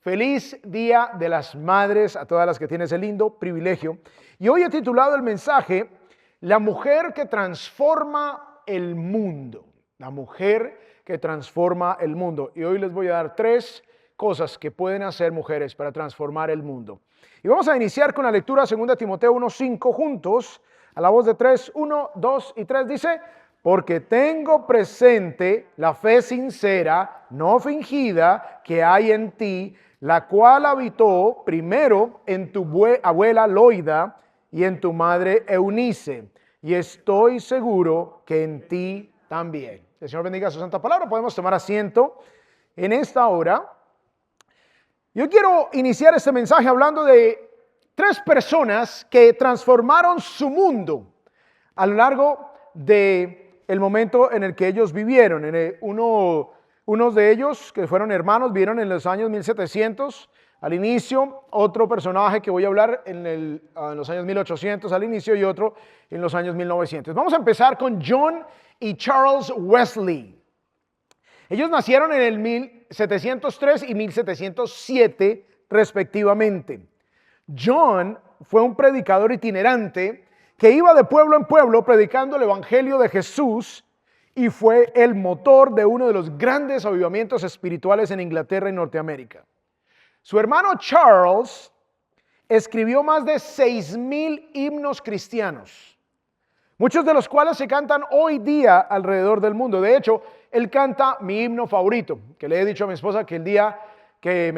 Feliz Día de las Madres a todas las que tienen ese lindo privilegio. Y hoy he titulado el mensaje, La mujer que transforma el mundo. La mujer que transforma el mundo. Y hoy les voy a dar 3 cosas que pueden hacer mujeres para transformar el mundo. Y vamos a iniciar con la lectura de 2 Timoteo 1:5 juntos. A la voz de 3, 1, 2 y 3 dice: porque tengo presente la fe sincera, no fingida, que hay en ti, la cual habitó primero en tu abuela Loida y en tu madre Eunice, y estoy seguro que en ti también. El Señor bendiga su santa palabra. Podemos tomar asiento en esta hora. Yo quiero iniciar este mensaje hablando de 3 personas que transformaron su mundo a lo largo de el momento en el que ellos vivieron. Unos de ellos, que fueron hermanos, vivieron en los años 1700 al inicio, otro personaje que voy a hablar en los años 1800 al inicio y otro en los años 1900. Vamos a empezar con John y Charles Wesley. Ellos nacieron en el 1703 y 1707 respectivamente. John fue un predicador itinerante que iba de pueblo en pueblo predicando el evangelio de Jesús y fue el motor de uno de los grandes avivamientos espirituales en Inglaterra y Norteamérica. Su hermano Charles escribió más de 6,000 himnos cristianos, muchos de los cuales se cantan hoy día alrededor del mundo. De hecho, él canta mi himno favorito, que le he dicho a mi esposa que el día que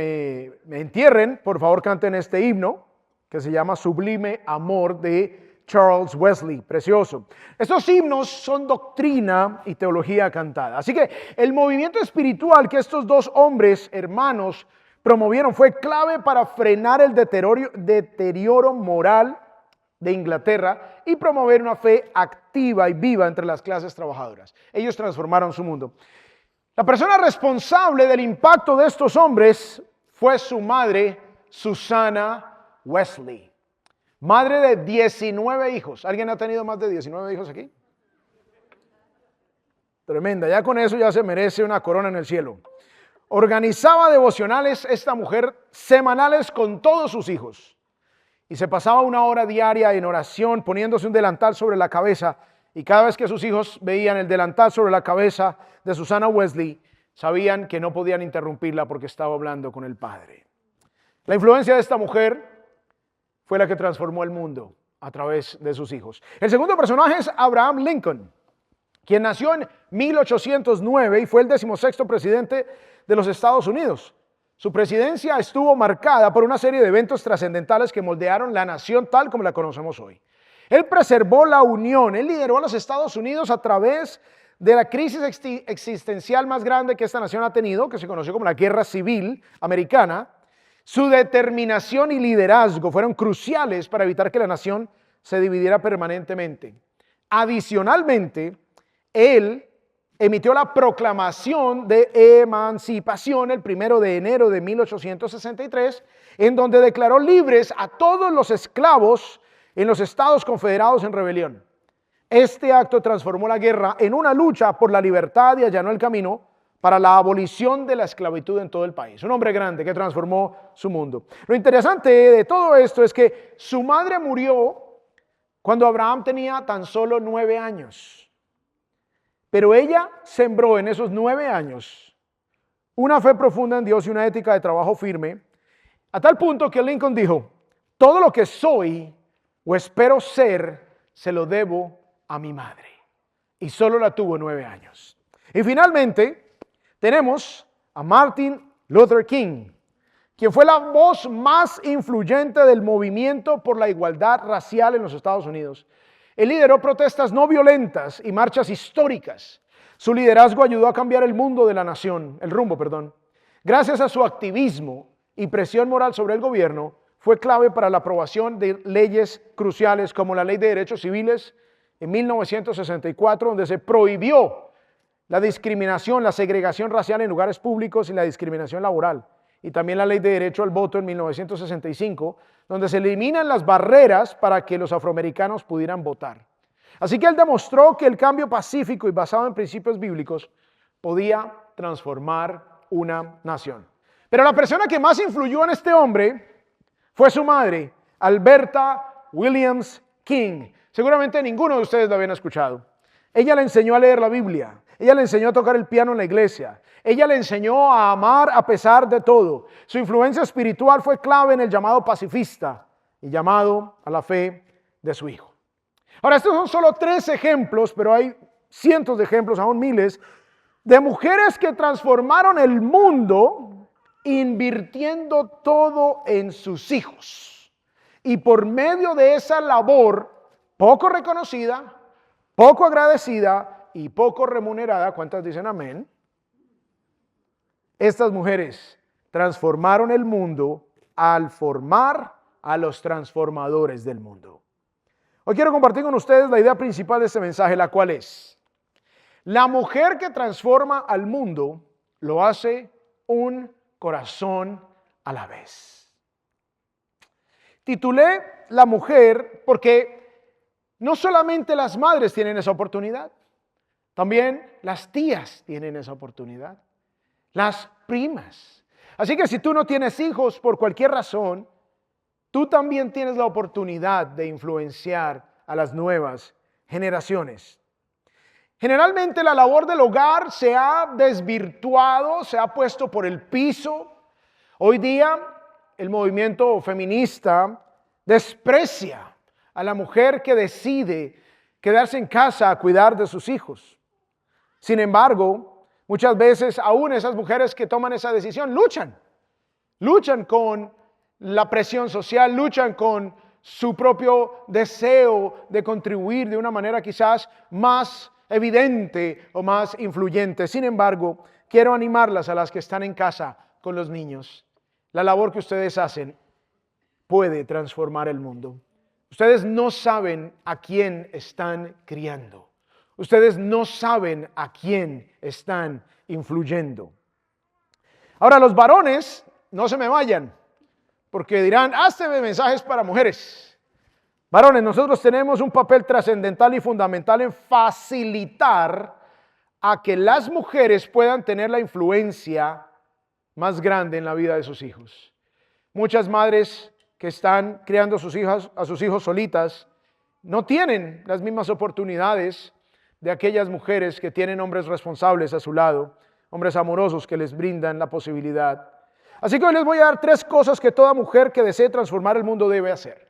me entierren, por favor canten este himno, que se llama Sublime Amor de Charles Wesley, precioso. Estos himnos son doctrina y teología cantada. Así que el movimiento espiritual que estos 2 hombres hermanos promovieron fue clave para frenar el deterioro moral de Inglaterra y promover una fe activa y viva entre las clases trabajadoras. Ellos transformaron su mundo. La persona responsable del impacto de estos hombres fue su madre, Susanna Wesley. Madre de 19 hijos. ¿Alguien ha tenido más de 19 hijos aquí? Tremenda. Ya con eso ya se merece una corona en el cielo. Organizaba devocionales esta mujer semanales con todos sus hijos. Y se pasaba 1 hora diaria en oración, poniéndose un delantal sobre la cabeza. Y cada vez que sus hijos veían el delantal sobre la cabeza de Susanna Wesley, sabían que no podían interrumpirla porque estaba hablando con el Padre. La influencia de esta mujer fue la que transformó el mundo a través de sus hijos. El segundo personaje es Abraham Lincoln, quien nació en 1809 y fue el 16º presidente de los Estados Unidos. Su presidencia estuvo marcada por una serie de eventos trascendentales que moldearon la nación tal como la conocemos hoy. Él preservó la unión, él lideró a los Estados Unidos a través de la crisis existencial más grande que esta nación ha tenido, que se conoció como la Guerra Civil Americana. Su determinación y liderazgo fueron cruciales para evitar que la nación se dividiera permanentemente. Adicionalmente, él emitió la proclamación de emancipación el 1 de enero de 1863, en donde declaró libres a todos los esclavos en los Estados Confederados en rebelión. Este acto transformó la guerra en una lucha por la libertad y allanó el camino para la abolición de la esclavitud en todo el país. Un hombre grande que transformó su mundo. Lo interesante de todo esto es que su madre murió cuando Abraham tenía tan solo 9 años. Pero ella sembró en esos 9 años una fe profunda en Dios y una ética de trabajo firme, a tal punto que Lincoln dijo: todo lo que soy o espero ser, se lo debo a mi madre. Y solo la tuvo 9 años. Y finalmente tenemos a Martin Luther King, quien fue la voz más influyente del movimiento por la igualdad racial en los Estados Unidos. Él lideró protestas no violentas y marchas históricas. Su liderazgo ayudó a cambiar el rumbo de la nación. Gracias a su activismo y presión moral sobre el gobierno, fue clave para la aprobación de leyes cruciales como la Ley de Derechos Civiles en 1964, donde se prohibió la discriminación, la segregación racial en lugares públicos y la discriminación laboral. Y también la Ley de Derecho al Voto en 1965, donde se eliminan las barreras para que los afroamericanos pudieran votar. Así que él demostró que el cambio pacífico y basado en principios bíblicos podía transformar una nación. Pero la persona que más influyó en este hombre fue su madre, Alberta Williams King. Seguramente ninguno de ustedes la habían escuchado. Ella le enseñó a leer la Biblia. Ella le enseñó a tocar el piano en la iglesia. Ella le enseñó a amar a pesar de todo. Su influencia espiritual fue clave en el llamado pacifista y llamado a la fe de su hijo. Ahora, estos son solo 3 ejemplos, pero hay cientos de ejemplos, aún miles, de mujeres que transformaron el mundo invirtiendo todo en sus hijos. Y por medio de esa labor poco reconocida, poco agradecida y poco remunerada, ¿cuántas dicen amén? Estas mujeres transformaron el mundo al formar a los transformadores del mundo. Hoy quiero compartir con ustedes la idea principal de este mensaje, la cual es: la mujer que transforma al mundo lo hace un corazón a la vez. Titulé La mujer porque no solamente las madres tienen esa oportunidad, también las tías tienen esa oportunidad, las primas. Así que si tú no tienes hijos por cualquier razón, tú también tienes la oportunidad de influenciar a las nuevas generaciones. Generalmente la labor del hogar se ha desvirtuado, se ha puesto por el piso. Hoy día el movimiento feminista desprecia a la mujer que decide quedarse en casa a cuidar de sus hijos. Sin embargo, muchas veces aún esas mujeres que toman esa decisión luchan con la presión social, luchan con su propio deseo de contribuir de una manera quizás más evidente o más influyente. Sin embargo, quiero animarlas a las que están en casa con los niños. La labor que ustedes hacen puede transformar el mundo. Ustedes no saben a quién están criando. Ustedes no saben a quién están influyendo. Ahora, los varones, no se me vayan, porque dirán, este mensaje es para mujeres. Varones, nosotros tenemos un papel trascendental y fundamental en facilitar a que las mujeres puedan tener la influencia más grande en la vida de sus hijos. Muchas madres que están criando a sus hijos solitas no tienen las mismas oportunidades de aquellas mujeres que tienen hombres responsables a su lado, hombres amorosos que les brindan la posibilidad. Así que hoy les voy a dar 3 cosas que toda mujer que desee transformar el mundo debe hacer,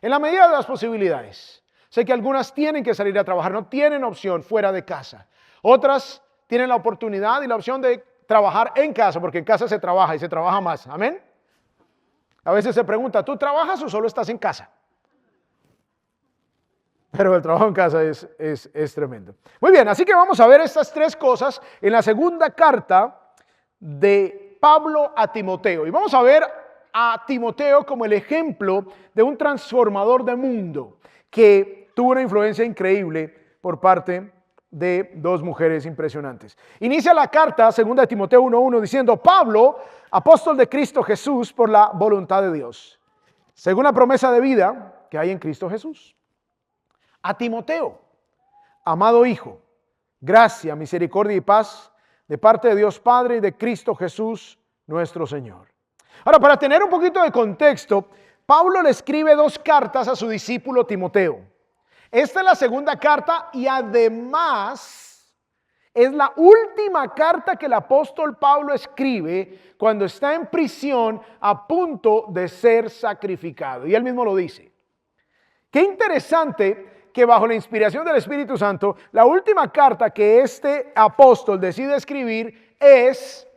en la medida de las posibilidades. Sé que algunas tienen que salir a trabajar, no tienen opción fuera de casa. Otras tienen la oportunidad y la opción de trabajar en casa, porque en casa se trabaja y se trabaja más. ¿Amén? A veces se pregunta, ¿tú trabajas o solo estás en casa? Pero el trabajo en casa es tremendo. Muy bien, así que vamos a ver estas 3 cosas en la segunda carta de Pablo a Timoteo. Y vamos a ver a Timoteo como el ejemplo de un transformador de mundo que tuvo una influencia increíble por parte de 2 mujeres impresionantes. Inicia la carta, 2 Timoteo 1:1, diciendo: Pablo, apóstol de Cristo Jesús por la voluntad de Dios, según la promesa de vida que hay en Cristo Jesús. A Timoteo, amado hijo, gracia, misericordia y paz de parte de Dios Padre y de Cristo Jesús nuestro Señor. Ahora, para tener un poquito de contexto, Pablo le escribe 2 cartas a su discípulo Timoteo. Esta es la segunda carta y además es la última carta que el apóstol Pablo escribe cuando está en prisión a punto de ser sacrificado. Y él mismo lo dice. Qué interesante que bajo la inspiración del Espíritu Santo, la última carta que este apóstol decide escribir es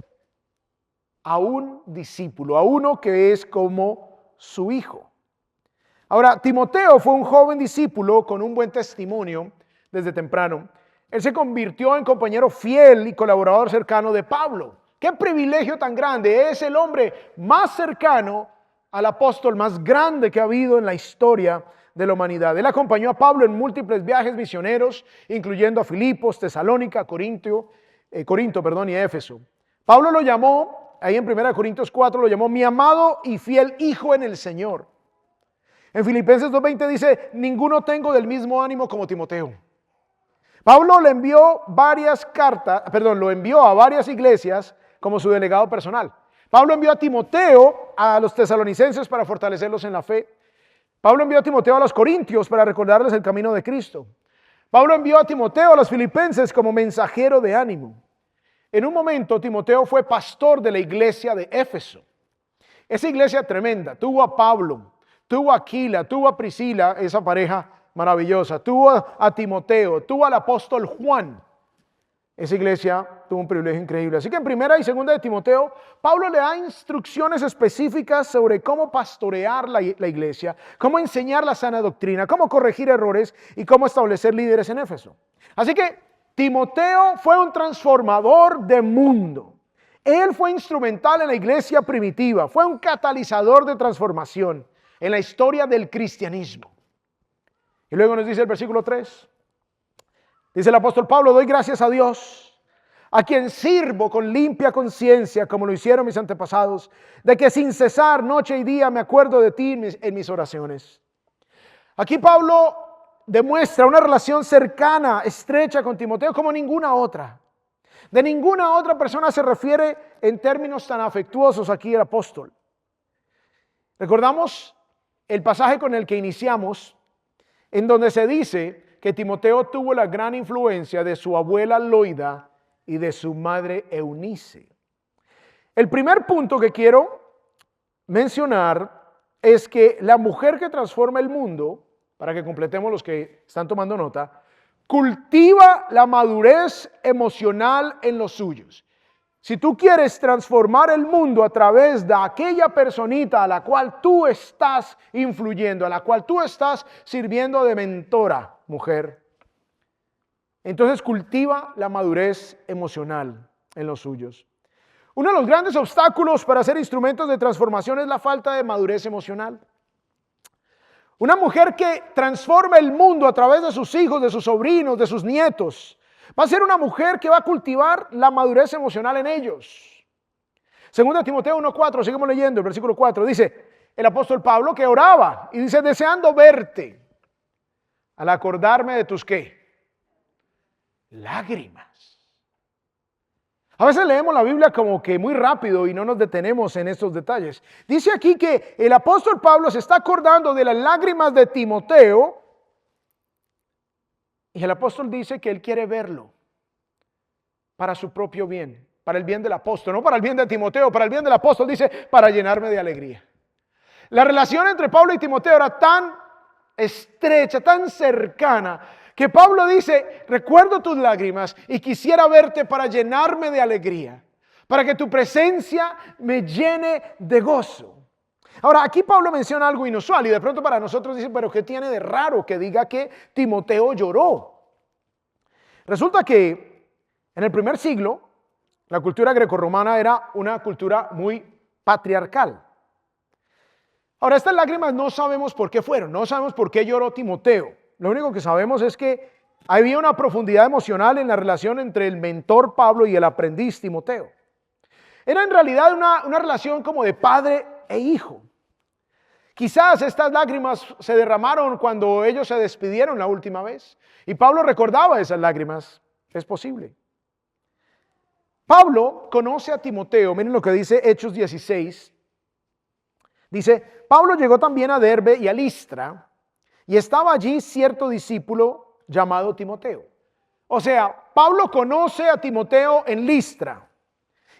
a un discípulo, a uno que es como su hijo. Ahora, Timoteo fue un joven discípulo con un buen testimonio desde temprano. Él se convirtió en compañero fiel y colaborador cercano de Pablo. ¡Qué privilegio tan grande! Es el hombre más cercano al apóstol más grande que ha habido en la historia de la humanidad. Él acompañó a Pablo en múltiples viajes misioneros, incluyendo a Filipos, Tesalónica, Corinto, y Éfeso. Pablo lo llamó, ahí en 1 Corintios 4, lo llamó mi amado y fiel hijo en el Señor. En Filipenses 2:20 dice, ninguno tengo del mismo ánimo como Timoteo. Pablo lo envió a varias iglesias como su delegado personal. Pablo envió a Timoteo a los tesalonicenses para fortalecerlos en la fe. Pablo envió a Timoteo a los corintios para recordarles el camino de Cristo. Pablo envió a Timoteo a los filipenses como mensajero de ánimo. En un momento, Timoteo fue pastor de la iglesia de Éfeso. Esa iglesia tremenda, tuvo a Pablo, tuvo a Aquila, tuvo a Priscila, esa pareja maravillosa, tuvo a Timoteo, tuvo al apóstol Juan. Esa iglesia tuvo un privilegio increíble. Así que en primera y segunda de Timoteo, Pablo le da instrucciones específicas sobre cómo pastorear la iglesia, cómo enseñar la sana doctrina, cómo corregir errores y cómo establecer líderes en Éfeso. Así que Timoteo fue un transformador de mundo. Él fue instrumental en la iglesia primitiva, fue un catalizador de transformación en la historia del cristianismo. Y luego nos dice el versículo 3. Dice el apóstol Pablo: doy gracias a Dios, a quien sirvo con limpia conciencia, como lo hicieron mis antepasados, de que sin cesar noche y día me acuerdo de ti en mis oraciones. Aquí Pablo demuestra una relación cercana, estrecha con Timoteo como ninguna otra. De ninguna otra persona se refiere en términos tan afectuosos aquí el apóstol. Recordamos el pasaje con el que iniciamos, en donde se dice que Timoteo tuvo la gran influencia de su abuela Loida y de su madre Eunice. El primer punto que quiero mencionar es que la mujer que transforma el mundo, para que completemos los que están tomando nota, cultiva la madurez emocional en los suyos. Si tú quieres transformar el mundo a través de aquella personita a la cual tú estás influyendo, a la cual tú estás sirviendo de mentora, mujer, entonces cultiva la madurez emocional en los suyos. Uno de los grandes obstáculos para ser instrumentos de transformación es la falta de madurez emocional. Una mujer que transforma el mundo a través de sus hijos, de sus sobrinos, de sus nietos, va a ser una mujer que va a cultivar la madurez emocional en ellos. Segunda Timoteo 1:4, seguimos leyendo el versículo 4, dice el apóstol Pablo que oraba y dice: deseando verte, al acordarme de tus ¿qué? Lágrimas. A veces leemos la Biblia como que muy rápido y no nos detenemos en estos detalles. Dice aquí que el apóstol Pablo se está acordando de las lágrimas de Timoteo y el apóstol dice que él quiere verlo para su propio bien, para el bien del apóstol, no para el bien de Timoteo, para el bien del apóstol, dice, para llenarme de alegría. La relación entre Pablo y Timoteo era tan estrecha, tan cercana, que Pablo dice: recuerdo tus lágrimas y quisiera verte para llenarme de alegría, para que tu presencia me llene de gozo. Ahora, aquí Pablo menciona algo inusual y de pronto para nosotros dice: pero ¿qué tiene de raro que diga que Timoteo lloró? Resulta que en el primer siglo la cultura grecorromana era una cultura muy patriarcal. Ahora, estas lágrimas no sabemos por qué fueron, no sabemos por qué lloró Timoteo. Lo único que sabemos es que había una profundidad emocional en la relación entre el mentor Pablo y el aprendiz Timoteo. Era en realidad una relación como de padre e hijo. Quizás estas lágrimas se derramaron cuando ellos se despidieron la última vez y Pablo recordaba esas lágrimas. Es posible. Pablo conoce a Timoteo. Miren lo que dice Hechos 16. Dice: Pablo llegó también a Derbe y a Listra, y estaba allí cierto discípulo llamado Timoteo. O sea, Pablo conoce a Timoteo en Listra,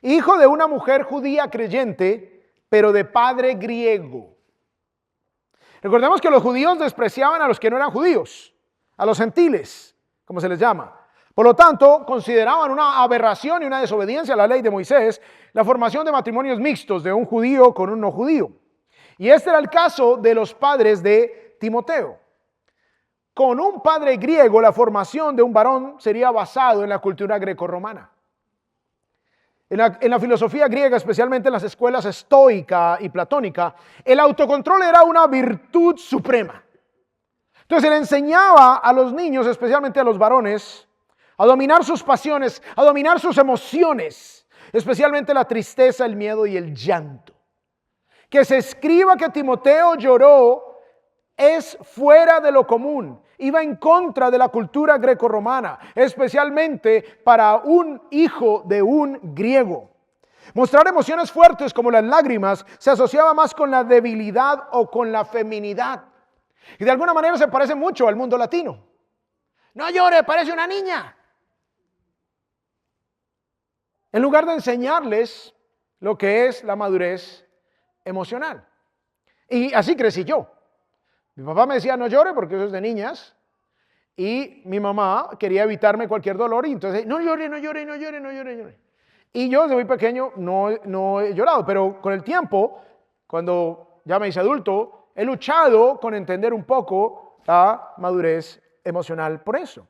hijo de una mujer judía creyente, pero de padre griego. Recordemos que los judíos despreciaban a los que no eran judíos, a los gentiles, como se les llama. Por lo tanto, consideraban una aberración y una desobediencia a la ley de Moisés la formación de matrimonios mixtos de un judío con un no judío. Y este era el caso de los padres de Timoteo. Con un padre griego, la formación de un varón sería basado en la cultura grecorromana. En la filosofía griega, especialmente en las escuelas estoica y platónica, el autocontrol era una virtud suprema. Entonces, él enseñaba a los niños, especialmente a los varones, a dominar sus pasiones, a dominar sus emociones, especialmente la tristeza, el miedo y el llanto. Que se escriba que Timoteo lloró es fuera de lo común, iba en contra de la cultura grecorromana, especialmente para un hijo de un griego. Mostrar emociones fuertes como las lágrimas se asociaba más con la debilidad o con la feminidad. Y de alguna manera se parece mucho al mundo latino. No llore, parece una niña. En lugar de enseñarles lo que es la madurez emocional. Y así crecí yo. Mi papá me decía no llore porque eso es de niñas. Y mi mamá quería evitarme cualquier dolor y entonces no llore, no llore, no llore, no llore, no llore. Y yo desde muy pequeño no he llorado, pero con el tiempo, cuando ya me hice adulto, he luchado con entender un poco la madurez emocional por eso.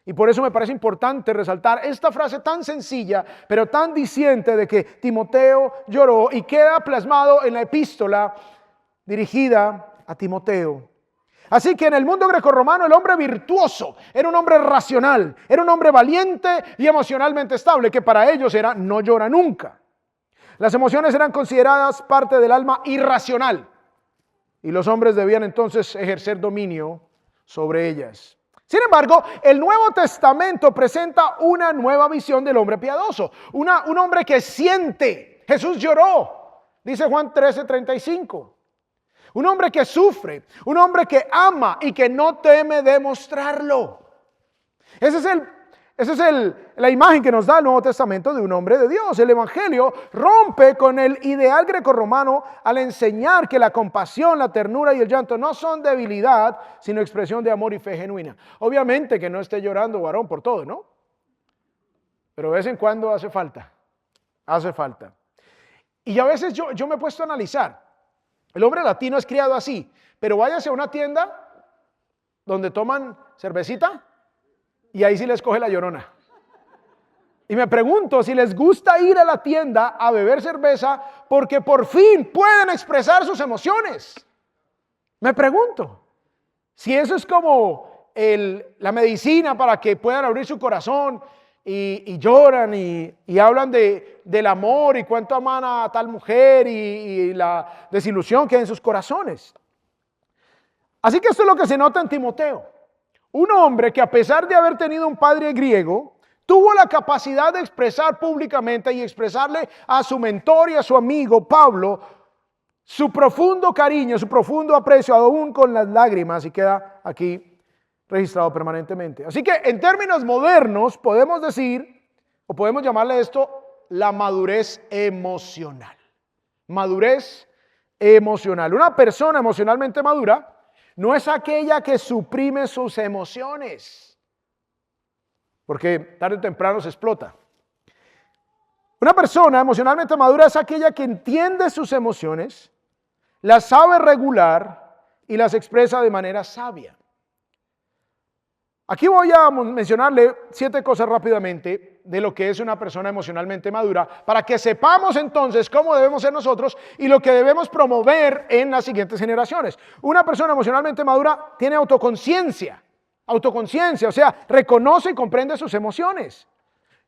Y por eso me parece importante resaltar esta frase tan sencilla, pero tan diciente de que Timoteo lloró y queda plasmado en la epístola dirigida a Timoteo. Así que en el mundo grecorromano el hombre virtuoso era un hombre racional, era un hombre valiente y emocionalmente estable, que para ellos era no llora nunca. Las emociones eran consideradas parte del alma irracional y los hombres debían entonces ejercer dominio sobre ellas. Sin embargo, el Nuevo Testamento presenta una nueva visión del hombre piadoso, un hombre que siente. Jesús lloró, dice Juan 13:35. Un hombre que sufre, un hombre que ama y que no teme demostrarlo. Esa es la imagen que nos da el Nuevo Testamento de un hombre de Dios. El Evangelio rompe con el ideal grecorromano al enseñar que la compasión, la ternura y el llanto no son debilidad, sino expresión de amor y fe genuina. Obviamente que no esté llorando varón por todo, ¿no? Pero de vez en cuando hace falta. Hace falta. Y a veces yo me he puesto a analizar. El hombre latino es criado así, pero váyase a una tienda donde toman cervecita y ahí sí les coge la llorona. Y me pregunto si les gusta ir a la tienda a beber cerveza porque por fin pueden expresar sus emociones. Me pregunto si eso es como la medicina para que puedan abrir su corazón y lloran y hablan del amor y cuánto aman a tal mujer y la desilusión que hay en sus corazones. Así que esto es lo que se nota en Timoteo. Un hombre que a pesar de haber tenido un padre griego, tuvo la capacidad de expresar públicamente y expresarle a su mentor y a su amigo Pablo su profundo cariño, su profundo aprecio, aún con las lágrimas, y queda aquí registrado permanentemente. Así que en términos modernos podemos decir, o podemos llamarle esto, la madurez emocional. Madurez emocional. Una persona emocionalmente madura no es aquella que suprime sus emociones, porque tarde o temprano se explota. Una persona emocionalmente madura es aquella que entiende sus emociones, las sabe regular y las expresa de manera sabia. Aquí voy a mencionarle 7 cosas rápidamente de lo que es una persona emocionalmente madura, para que sepamos entonces cómo debemos ser nosotros y lo que debemos promover en las siguientes generaciones. Una persona emocionalmente madura tiene autoconciencia, o sea, reconoce y comprende sus emociones.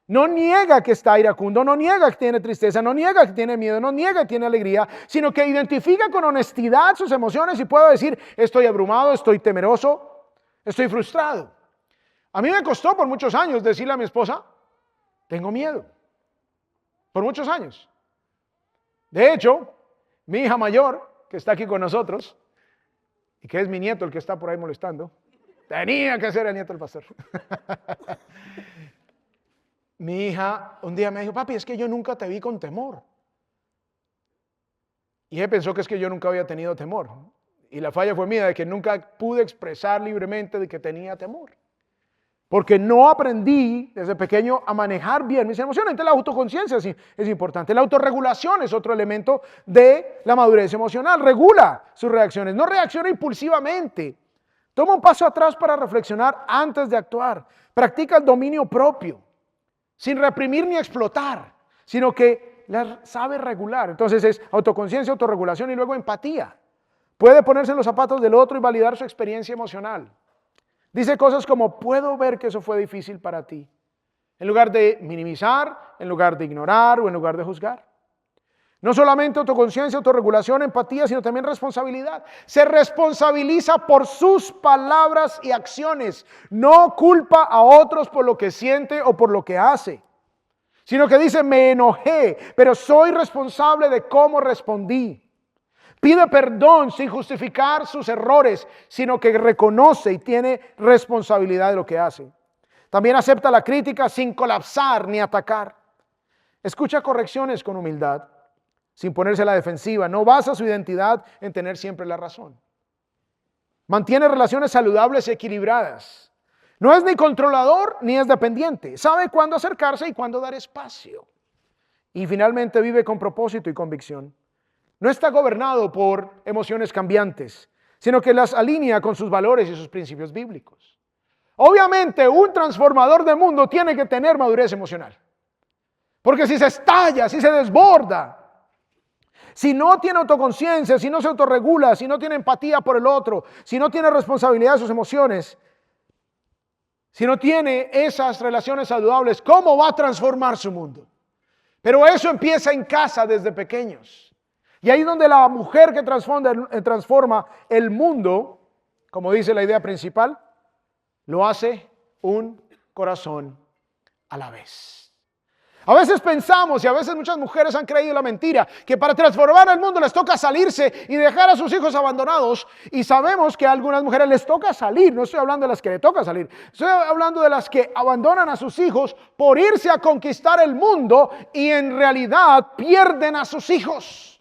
No niega que está iracundo, no niega que tiene tristeza, no niega que tiene miedo, no niega que tiene alegría, sino que identifica con honestidad sus emociones y puede decir, estoy abrumado, estoy temeroso, estoy frustrado. A mí me costó por muchos años decirle a mi esposa, tengo miedo. Por muchos años. De hecho, mi hija mayor, que está aquí con nosotros, y que es mi nieto el que está por ahí molestando, tenía que ser el nieto del pastor. Mi hija un día me dijo, papi, es que yo nunca te vi con temor. Y ella pensó que es que yo nunca había tenido temor. Y la falla fue mía, de que nunca pude expresar libremente de que tenía temor. Porque no aprendí desde pequeño a manejar bien mis emociones. Entonces la autoconciencia es importante. La autorregulación es otro elemento de la madurez emocional. Regula sus reacciones, no reacciona impulsivamente. Toma un paso atrás para reflexionar antes de actuar. Practica el dominio propio, sin reprimir ni explotar, sino que la sabe regular. Entonces es autoconciencia, autorregulación y luego empatía. Puede ponerse en los zapatos del otro y validar su experiencia emocional. Dice cosas como, puedo ver que eso fue difícil para ti. En lugar de minimizar, en lugar de ignorar o en lugar de juzgar. No solamente autoconciencia, autorregulación, empatía, sino también responsabilidad. Se responsabiliza por sus palabras y acciones. No culpa a otros por lo que siente o por lo que hace. sino que dice, me enojé, pero soy responsable de cómo respondí. Pide perdón sin justificar sus errores, sino que reconoce y tiene responsabilidad de lo que hace. También acepta la crítica sin colapsar ni atacar. Escucha correcciones con humildad, sin ponerse a la defensiva. No basa su identidad en tener siempre la razón. Mantiene relaciones saludables y equilibradas. No es ni controlador ni es dependiente. Sabe cuándo acercarse y cuándo dar espacio. Y finalmente vive con propósito y convicción. No está gobernado por emociones cambiantes, sino que las alinea con sus valores y sus principios bíblicos. Obviamente, un transformador del mundo tiene que tener madurez emocional. Porque si se estalla, si se desborda, si no tiene autoconciencia, si no se autorregula, si no tiene empatía por el otro, si no tiene responsabilidad de sus emociones, si no tiene esas relaciones saludables, ¿cómo va a transformar su mundo? Pero eso empieza en casa desde pequeños. Y ahí donde la mujer que transforma el mundo, como dice la idea principal, lo hace un corazón a la vez. A veces pensamos, y a veces muchas mujeres han creído la mentira, que para transformar el mundo les toca salirse y dejar a sus hijos abandonados. Y sabemos que a algunas mujeres les toca salir. No estoy hablando de las que les toca salir. Estoy hablando de las que abandonan a sus hijos por irse a conquistar el mundo y en realidad pierden a sus hijos.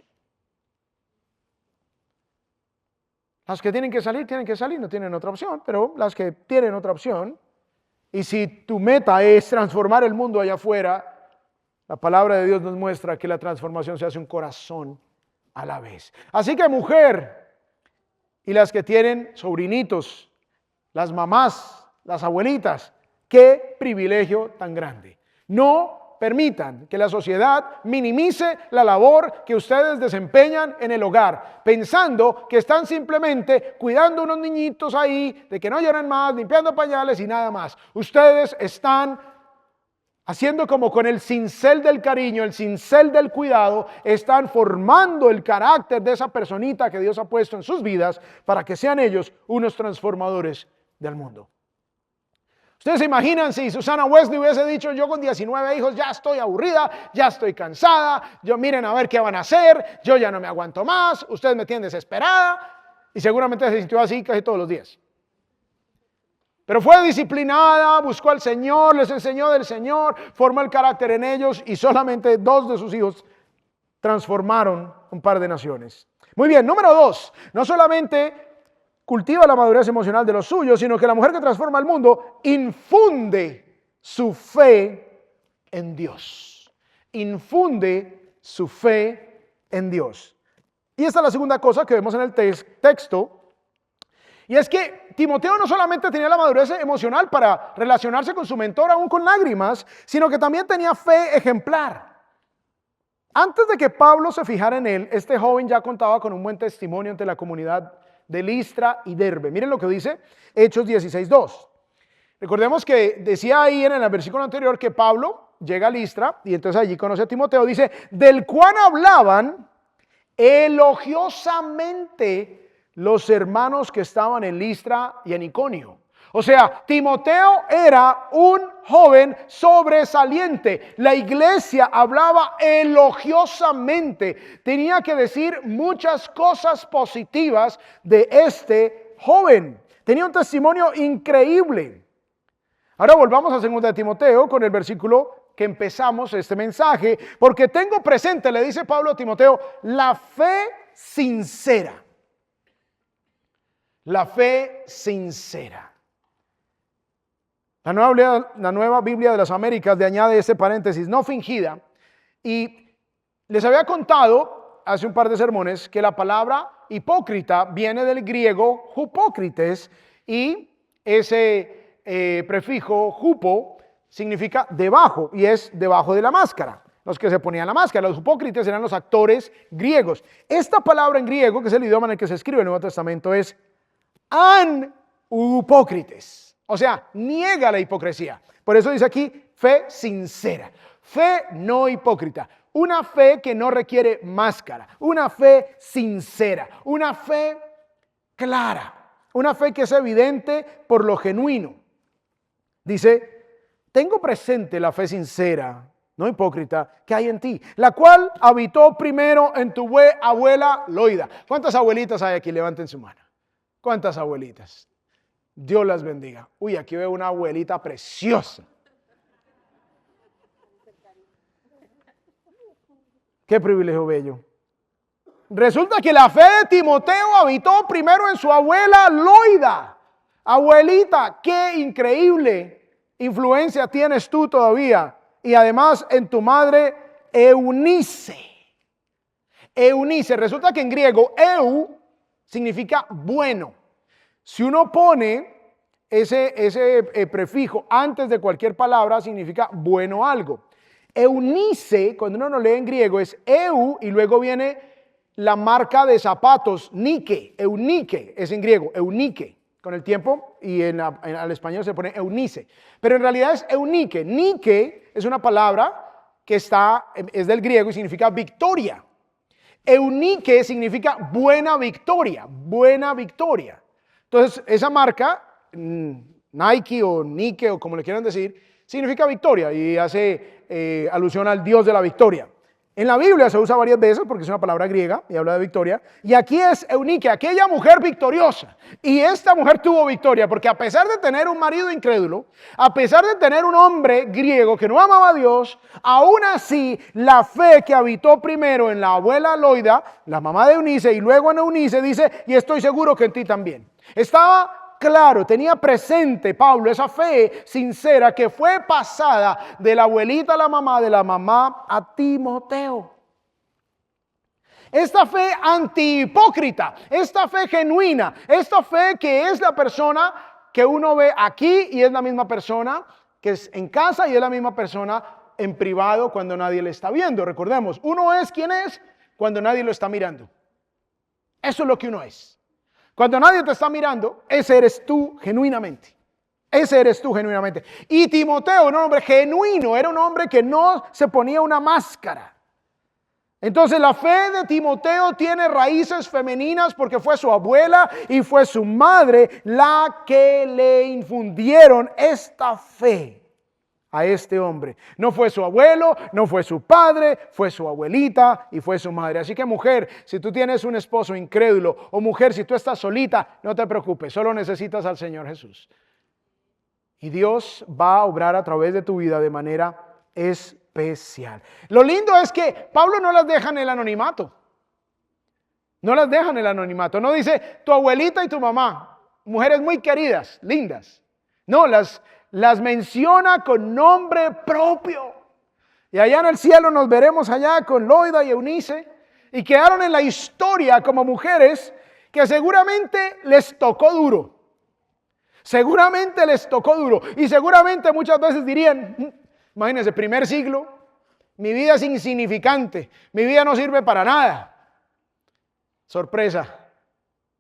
Las que tienen que salir, no tienen otra opción, pero las que tienen otra opción, y si tu meta es transformar el mundo allá afuera, la palabra de Dios nos muestra que la transformación se hace un corazón a la vez. Así que mujer, y las que tienen sobrinitos, las mamás, las abuelitas, qué privilegio tan grande. No permitan que la sociedad minimice la labor que ustedes desempeñan en el hogar, pensando que están simplemente cuidando unos niñitos ahí, de que no lloren más, limpiando pañales y nada más. Ustedes están haciendo como con el cincel del cariño, el cincel del cuidado, están formando el carácter de esa personita que Dios ha puesto en sus vidas para que sean ellos unos transformadores del mundo. Ustedes se imaginan si Susana Wesley hubiese dicho, yo con 19 hijos ya estoy aburrida, ya estoy cansada, yo miren a ver qué van a hacer, yo ya no me aguanto más, ustedes me tienen desesperada, y seguramente se sintió así casi todos los días. Pero fue disciplinada, buscó al Señor, les enseñó del Señor, formó el carácter en ellos y solamente 2 de sus hijos transformaron un par de naciones. Muy bien, número 2, no solamente cultiva la madurez emocional de los suyos, sino que la mujer que transforma el mundo infunde su fe en Dios. Infunde su fe en Dios. Y esta es la segunda cosa que vemos en el texto. Y es que Timoteo no solamente tenía la madurez emocional para relacionarse con su mentor aún con lágrimas, sino que también tenía fe ejemplar. Antes de que Pablo se fijara en él, este joven ya contaba con un buen testimonio ante la comunidad de Listra y Derbe. Miren lo que dice Hechos 16:2. Recordemos que decía ahí en el versículo anterior que Pablo llega a Listra y entonces allí conoce a Timoteo. Dice, del cual hablaban elogiosamente los hermanos que estaban en Listra y en Iconio. O sea, Timoteo era un joven sobresaliente. La iglesia hablaba elogiosamente. Tenía que decir muchas cosas positivas de este joven. Tenía un testimonio increíble. Ahora volvamos a 2 Timoteo con el versículo que empezamos este mensaje. Porque tengo presente, le dice Pablo a Timoteo, la fe sincera. La fe sincera. La nueva Biblia de las Américas le añade este paréntesis, no fingida. Y les había contado hace un par de sermones que la palabra hipócrita viene del griego hupócrites y ese prefijo hupo significa debajo y es debajo de la máscara. Los que se ponían la máscara, los hipócritas eran los actores griegos. Esta palabra en griego, que es el idioma en el que se escribe el Nuevo Testamento, es anhupócrites. O sea, niega la hipocresía. Por eso dice aquí, fe sincera. Fe no hipócrita. Una fe que no requiere máscara. Una fe sincera. Una fe clara. Una fe que es evidente por lo genuino. Dice, tengo presente la fe sincera no hipócrita, que hay en ti, la cual habitó primero en tu abuela Loida. ¿Cuántas abuelitas hay aquí? Levanten su mano. ¿Cuántas abuelitas? Dios las bendiga. Uy, aquí veo una abuelita preciosa. Qué privilegio bello. Resulta que la fe de Timoteo habitó primero en su abuela Loida. Abuelita, qué increíble influencia tienes tú todavía. Y además en tu madre Eunice. Eunice, resulta que en griego significa bueno. Si uno pone ese prefijo antes de cualquier palabra, significa bueno algo. Eunice, cuando uno lo lee en griego, es eu y luego viene la marca de zapatos, Nike, Eunice, es en griego, Eunice. Con el tiempo y al español se pone Eunice. Pero en realidad es Eunice. Nike es una palabra que es del griego y significa victoria. Eunice significa buena victoria, buena victoria. Entonces, esa marca, Nike o Nike o como le quieran decir, significa victoria y hace alusión al Dios de la victoria. En la Biblia se usa varias veces porque es una palabra griega y habla de victoria. Y aquí es Eunice, aquella mujer victoriosa. Y esta mujer tuvo victoria porque a pesar de tener un marido incrédulo, a pesar de tener un hombre griego que no amaba a Dios, aún así la fe que habitó primero en la abuela Loida, la mamá de Eunice, y luego en Eunice dice, y estoy seguro que en ti también. Estaba claro, tenía presente Pablo esa fe sincera que fue pasada de la abuelita a la mamá, de la mamá a Timoteo. Esta fe antihipócrita, esta fe genuina, esta fe que es la persona que uno ve aquí y es la misma persona que es en casa y es la misma persona en privado cuando nadie le está viendo. Recordemos, uno es quien es cuando nadie lo está mirando. Eso es lo que uno es. Cuando nadie te está mirando, ese eres tú genuinamente. Ese eres tú genuinamente. Y Timoteo era un hombre genuino, era un hombre que no se ponía una máscara. Entonces la fe de Timoteo tiene raíces femeninas porque fue su abuela y fue su madre la que le infundieron esta fe a este hombre. No fue su abuelo, no fue su padre, fue su abuelita y fue su madre. Así que mujer, si tú tienes un esposo incrédulo o mujer, si tú estás solita, no te preocupes, solo necesitas al Señor Jesús. Y Dios va a obrar a través de tu vida de manera especial. Lo lindo es que Pablo no las deja en el anonimato. No las deja en el anonimato. No dice tu abuelita y tu mamá, mujeres muy queridas, lindas. No, las menciona con nombre propio. Y allá en el cielo nos veremos allá con Loida y Eunice. Y quedaron en la historia como mujeres que seguramente les tocó duro. Seguramente les tocó duro. Y seguramente muchas veces dirían, imagínense, primer siglo, mi vida es insignificante. Mi vida no sirve para nada. Sorpresa,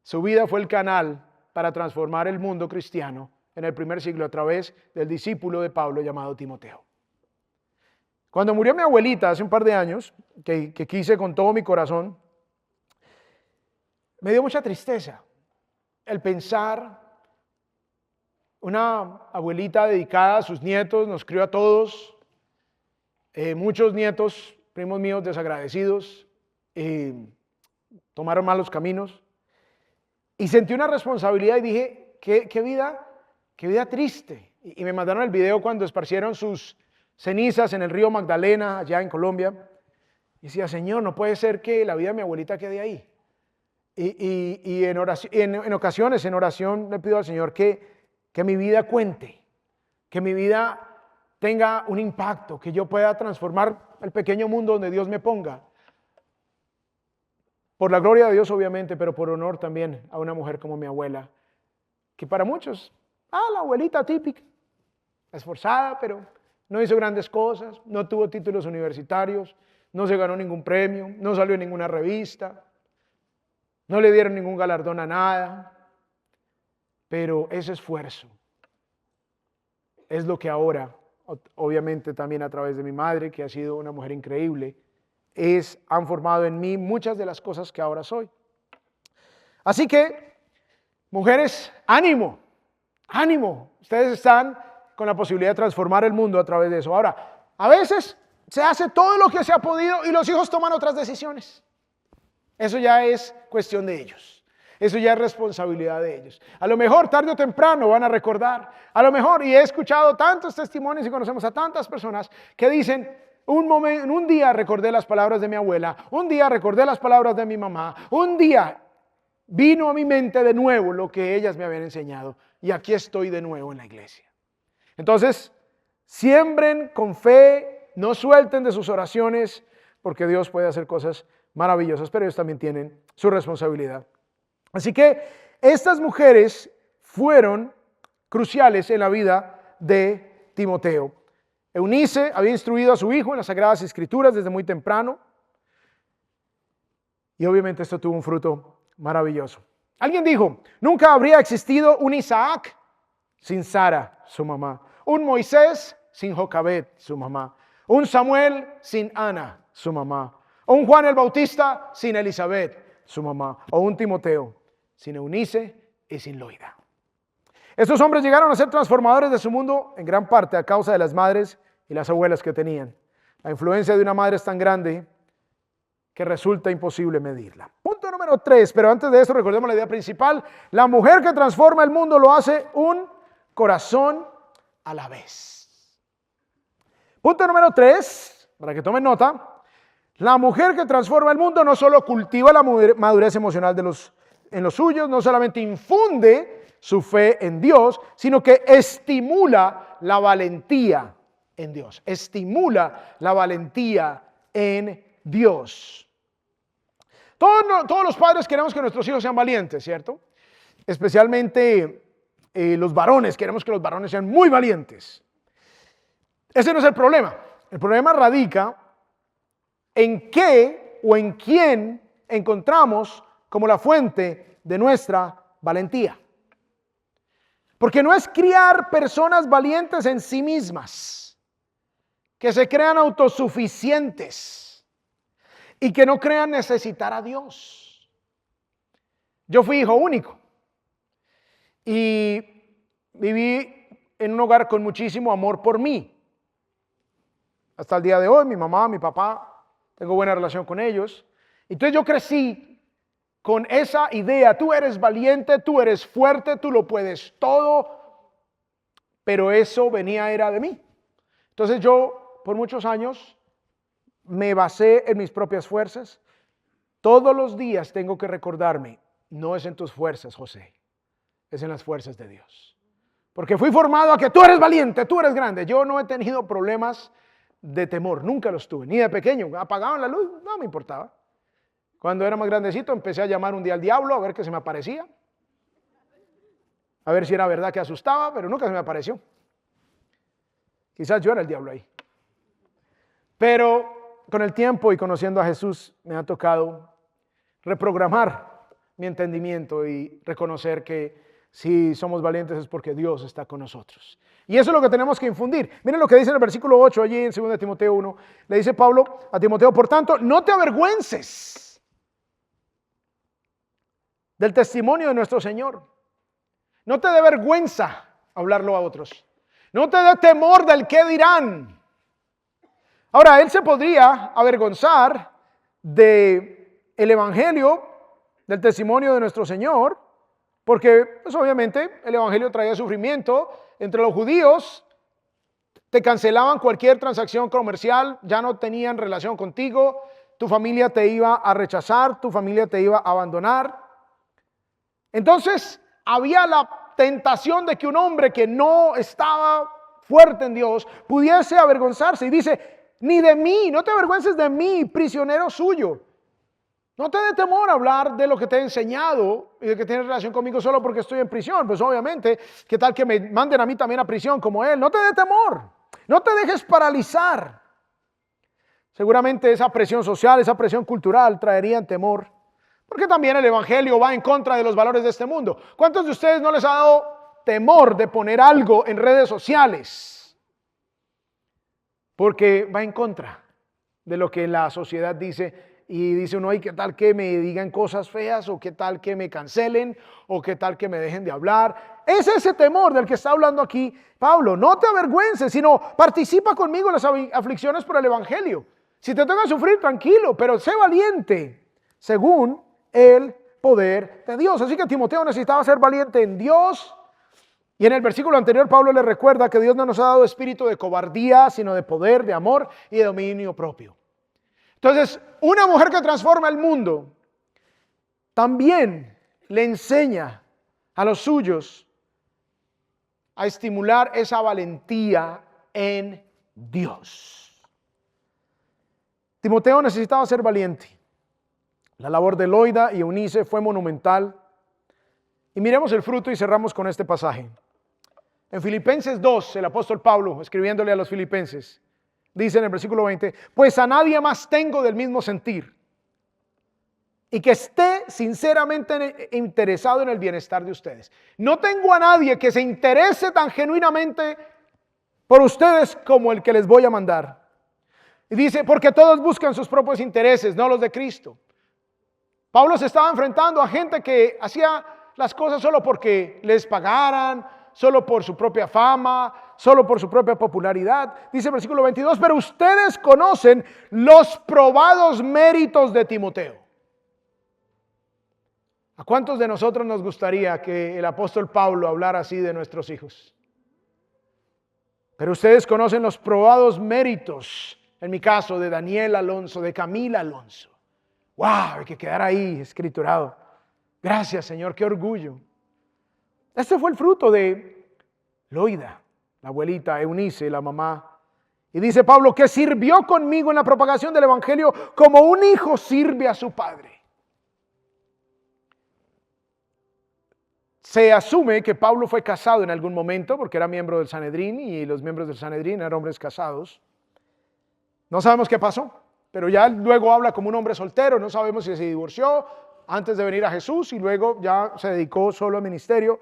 su vida fue el canal para transformar el mundo cristiano en el primer siglo a través del discípulo de Pablo llamado Timoteo. Cuando murió mi abuelita hace un par de años, que quise con todo mi corazón, me dio mucha tristeza el pensar, una abuelita dedicada a sus nietos, nos crió a todos, muchos nietos, primos míos desagradecidos, tomaron malos caminos, y sentí una responsabilidad y dije, qué vida triste. Y me mandaron el video cuando esparcieron sus cenizas en el río Magdalena, allá en Colombia. Y decía, Señor, no puede ser que la vida de mi abuelita quede ahí. Y en ocasiones, en oración, le pido al Señor que mi vida cuente, que mi vida tenga un impacto, que yo pueda transformar el pequeño mundo donde Dios me ponga. Por la gloria de Dios, obviamente, pero por honor también a una mujer como mi abuela, que para muchos, la abuelita típica, esforzada, pero no hizo grandes cosas, no tuvo títulos universitarios, no se ganó ningún premio, no salió en ninguna revista, no le dieron ningún galardón a nada, pero ese esfuerzo es lo que ahora, obviamente también a través de mi madre, que ha sido una mujer increíble, han formado en mí muchas de las cosas que ahora soy. Así que, mujeres, ánimo, ánimo. Ustedes están con la posibilidad de transformar el mundo a través de eso. Ahora, a veces Se hace todo lo que se ha podido y los hijos toman otras decisiones. Eso ya es cuestión de ellos. Eso ya es responsabilidad de ellos. A lo mejor tarde o temprano van a recordar. A lo mejor, y he escuchado tantos testimonios y conocemos a tantas personas que dicen, un día recordé las palabras de mi abuela, un día recordé las palabras de mi mamá, un día vino a mi mente de nuevo lo que ellas me habían enseñado y aquí estoy de nuevo en la iglesia. Entonces, siembren con fe, no suelten de sus oraciones, porque Dios puede hacer cosas maravillosas, pero ellos también tienen su responsabilidad. Así que estas mujeres fueron cruciales en la vida de Timoteo. Eunice había instruido a su hijo en las Sagradas Escrituras desde muy temprano y obviamente esto tuvo un fruto maravilloso. Alguien dijo, nunca habría existido un Isaac sin Sara, su mamá, un Moisés sin Jocabed, su mamá, un Samuel sin Ana, su mamá, o un Juan el Bautista sin Elizabeth, su mamá, o un Timoteo sin Eunice y sin Loida. Estos hombres llegaron a ser transformadores de su mundo en gran parte a causa de las madres y las abuelas que tenían. La influencia de una madre es tan grande que resulta imposible medirla. Punto número 3, pero antes de eso recordemos la idea principal. La mujer que transforma el mundo lo hace un corazón a la vez. Punto número 3, para que tomen nota. La mujer que transforma el mundo no solo cultiva la madurez emocional en los suyos, no solamente infunde su fe en Dios, sino que estimula la valentía en Dios. Estimula la valentía en Dios. Todos los padres queremos que nuestros hijos sean valientes, ¿cierto? Especialmente los varones, queremos que los varones sean muy valientes. Ese no es el problema. El problema radica en qué o en quién encontramos como la fuente de nuestra valentía. Porque no es criar personas valientes en sí mismas, que se crean autosuficientes y que no crean necesitar a Dios. Yo fui hijo único y viví en un hogar con muchísimo amor por mí. Hasta el día de hoy, mi mamá, mi papá, tengo buena relación con ellos. Entonces yo crecí con esa idea, tú eres valiente, tú eres fuerte, tú lo puedes todo, pero eso era de mí. Entonces yo por muchos años me basé en mis propias fuerzas. Todos los días tengo que recordarme, no es en tus fuerzas, José, es en las fuerzas de Dios. Porque fui formado a que tú eres valiente, tú eres grande. Yo no he tenido problemas de temor, nunca los tuve, ni de pequeño. Apagaban la luz, no me importaba. Cuando era más grandecito empecé a llamar un día al diablo a ver qué se me aparecía. A ver si era verdad que asustaba, pero nunca se me apareció. Quizás yo era el diablo ahí. Pero con el tiempo y conociendo a Jesús me ha tocado reprogramar mi entendimiento y reconocer que si somos valientes es porque Dios está con nosotros. Y eso es lo que tenemos que infundir. Miren lo que dice en el versículo 8, allí en 2 Timoteo 1. Le dice Pablo a Timoteo, por tanto, no te avergüences del testimonio de nuestro Señor. No te dé vergüenza hablarlo a otros. No te dé temor del qué dirán. Ahora, él se podría avergonzar del evangelio, del testimonio de nuestro Señor, porque pues obviamente el evangelio traía sufrimiento entre los judíos, te cancelaban cualquier transacción comercial, ya no tenían relación contigo, tu familia te iba a rechazar, tu familia te iba a abandonar. Entonces había la tentación de que un hombre que no estaba fuerte en Dios pudiese avergonzarse y dice, ni de mí, no te avergüences de mí, prisionero suyo. No te dé temor a hablar de lo que te he enseñado y de que tienes relación conmigo solo porque estoy en prisión. Pues obviamente, ¿qué tal que me manden a mí también a prisión como él? No te dé temor, no te dejes paralizar. Seguramente esa presión social, esa presión cultural traerían temor. Porque también el evangelio va en contra de los valores de este mundo. ¿Cuántos de ustedes no les ha dado temor de poner algo en redes sociales? Porque va en contra de lo que la sociedad dice Y dice uno, ay, ¿qué tal que me digan cosas feas? ¿O qué tal que me cancelen? ¿O qué tal que me dejen de hablar? Es ese temor del que está hablando aquí Pablo. No te avergüences, sino participa conmigo en las aflicciones por el Evangelio. Si te toca sufrir, tranquilo, pero sé valiente, según el poder de Dios. Así que Timoteo necesitaba ser valiente en Dios. Y en el versículo anterior Pablo le recuerda que Dios no nos ha dado espíritu de cobardía, sino de poder, de amor y de dominio propio. Entonces, una mujer que transforma el mundo también le enseña a los suyos a estimular esa valentía en Dios. Timoteo necesitaba ser valiente. La labor de Loida y Eunice fue monumental. Y miremos el fruto y cerramos con este pasaje. En Filipenses 2, el apóstol Pablo, escribiéndole a los filipenses, dice en el versículo 20, pues a nadie más tengo del mismo sentir y que esté sinceramente interesado en el bienestar de ustedes. No tengo a nadie que se interese tan genuinamente por ustedes como el que les voy a mandar. Y dice, porque todos buscan sus propios intereses, no los de Cristo. Pablo se estaba enfrentando a gente que hacía las cosas solo porque les pagaran, solo por su propia fama, solo por su propia popularidad. Dice el versículo 22, pero ustedes conocen los probados méritos de Timoteo. ¿A cuántos de nosotros nos gustaría que el apóstol Pablo hablara así de nuestros hijos? Pero ustedes conocen los probados méritos, en mi caso, de Daniel Alonso, de Camila Alonso. ¡Wow! Hay que quedar ahí escriturado. Gracias, Señor, qué orgullo. Este fue el fruto de Loida, la abuelita, Eunice, la mamá. Y dice Pablo que sirvió conmigo en la propagación del Evangelio como un hijo sirve a su padre. Se asume que Pablo fue casado en algún momento porque era miembro del Sanedrín y los miembros del Sanedrín eran hombres casados. No sabemos qué pasó, pero ya luego habla como un hombre soltero. No sabemos si se divorció antes de venir a Jesús y luego ya se dedicó solo al ministerio.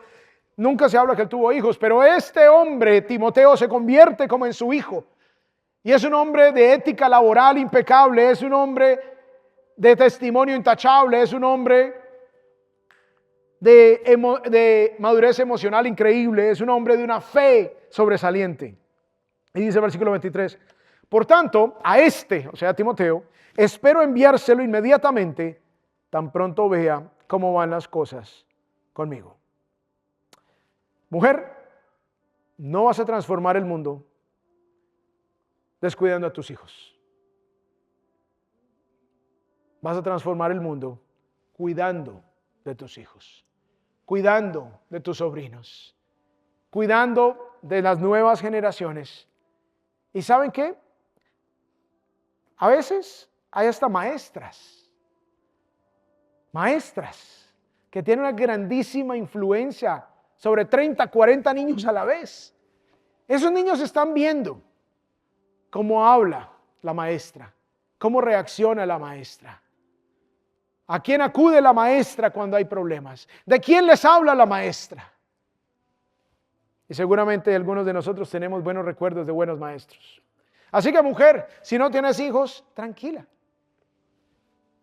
Nunca se habla que él tuvo hijos, pero este hombre, Timoteo, se convierte como en su hijo. Y es un hombre de ética laboral impecable, es un hombre de testimonio intachable, es un hombre de madurez emocional increíble, es un hombre de una fe sobresaliente. Y dice el versículo 23, por tanto, a este, o sea, a Timoteo, espero enviárselo inmediatamente, tan pronto vea cómo van las cosas conmigo. Mujer, no vas a transformar el mundo descuidando a tus hijos. Vas a transformar el mundo cuidando de tus hijos, cuidando de tus sobrinos, cuidando de las nuevas generaciones. ¿Y saben qué? A veces hay hasta maestras que tienen una grandísima influencia sobre 30, 40 niños a la vez. Esos niños están viendo cómo habla la maestra, cómo reacciona la maestra, a quién acude la maestra cuando hay problemas, de quién les habla la maestra. Y seguramente algunos de nosotros tenemos buenos recuerdos de buenos maestros. Así que mujer, si no tienes hijos, tranquila.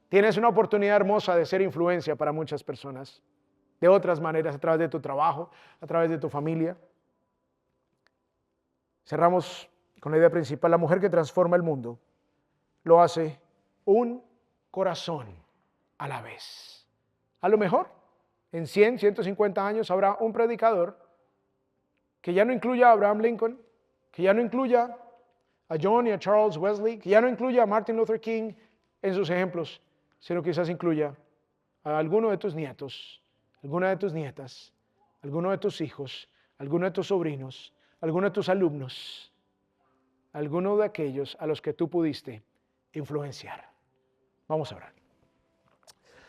Tienes una oportunidad hermosa de ser influencia para muchas personas. De otras maneras, a través de tu trabajo, a través de tu familia. Cerramos con la idea principal. La mujer que transforma el mundo lo hace un corazón a la vez. A lo mejor en 100, 150 años habrá un predicador que ya no incluya a Abraham Lincoln, que ya no incluya a John y a Charles Wesley, que ya no incluya a Martin Luther King en sus ejemplos, sino quizás incluya a alguno de tus nietos, alguna de tus nietas, alguno de tus hijos, alguno de tus sobrinos, alguno de tus alumnos, alguno de aquellos a los que tú pudiste influenciar. Vamos a orar.